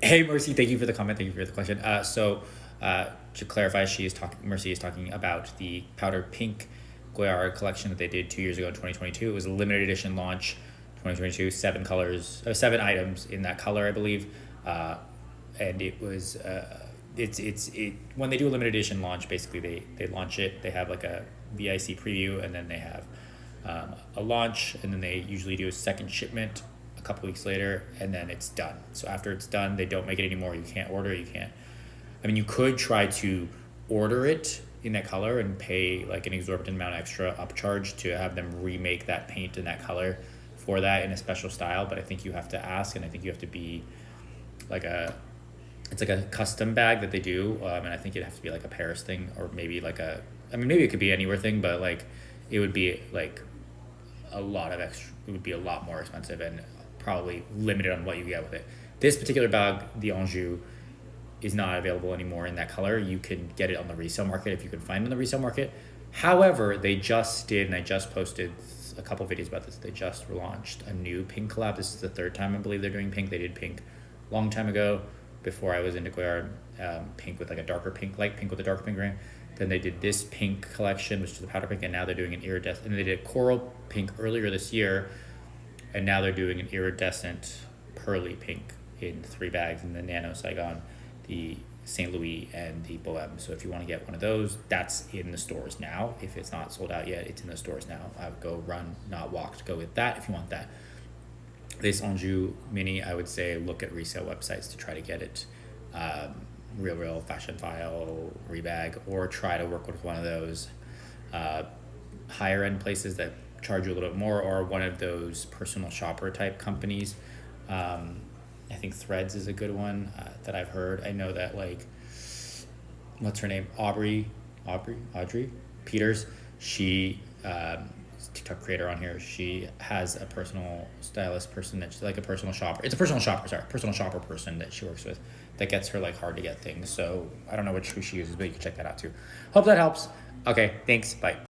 Hey, Mercy, thank you for the comment. Thank you for the question. To clarify, Mercy is talking about the powder pink Goyard collection that they did 2 years ago in 2022. It was a limited edition launch, 2022, 7 colors, 7 items in that color, I believe. And it was, when they do a limited edition launch, basically they launch it, they have like a VIC preview, and then they have a launch, and then they usually do a second shipment a couple weeks later, and then it's done. So after it's done, they don't make it anymore. You can't order it. You could try to order it in that color and pay like an exorbitant amount extra upcharge to have them remake that paint in that color for that in a special style. But I think you have to ask, and I think you have to be like it's like a custom bag that they do. And I think it'd have to be like a Paris thing, or maybe maybe it could be anywhere thing, but like it would be like a lot of extra, it would be a lot more expensive and probably limited on what you get with it. This particular bag, the Anjou, is not available anymore in that color. You can get it on the resale market if you can find it on the resale market. However, they just did, and I just posted a couple videos about this, they just launched a new pink collab. This is the 3rd time I believe they're doing pink. They did pink a long time ago before I was into Goyard, pink with like a darker pink, light pink with a darker pink ring. Then they did this pink collection, which is the powder pink, and now they're doing an iridescent, and they did coral pink earlier this year, and now they're doing an iridescent pearly pink in 3 bags in the Nano Saigon, the St. Louis, and the Bohème. So if you want to get one of those, that's in the stores now. If it's not sold out yet, it's in the stores now. I would go run, not walk, to go with that if you want that. This Anjou Mini, I would say look at resale websites to try to get it. Real Fashion File, Rebag, or try to work with one of those higher end places that charge you a little bit more, or one of those personal shopper type companies. I think Threads is a good one that I've heard. I know that what's her name? Audrey Peters. She is a TikTok creator on here. She has a personal stylist person that she's like a personal shopper. It's a personal shopper person that she works with that gets her hard to get things. So I don't know which shoe she uses, but you can check that out too. Hope that helps. Okay, thanks. Bye.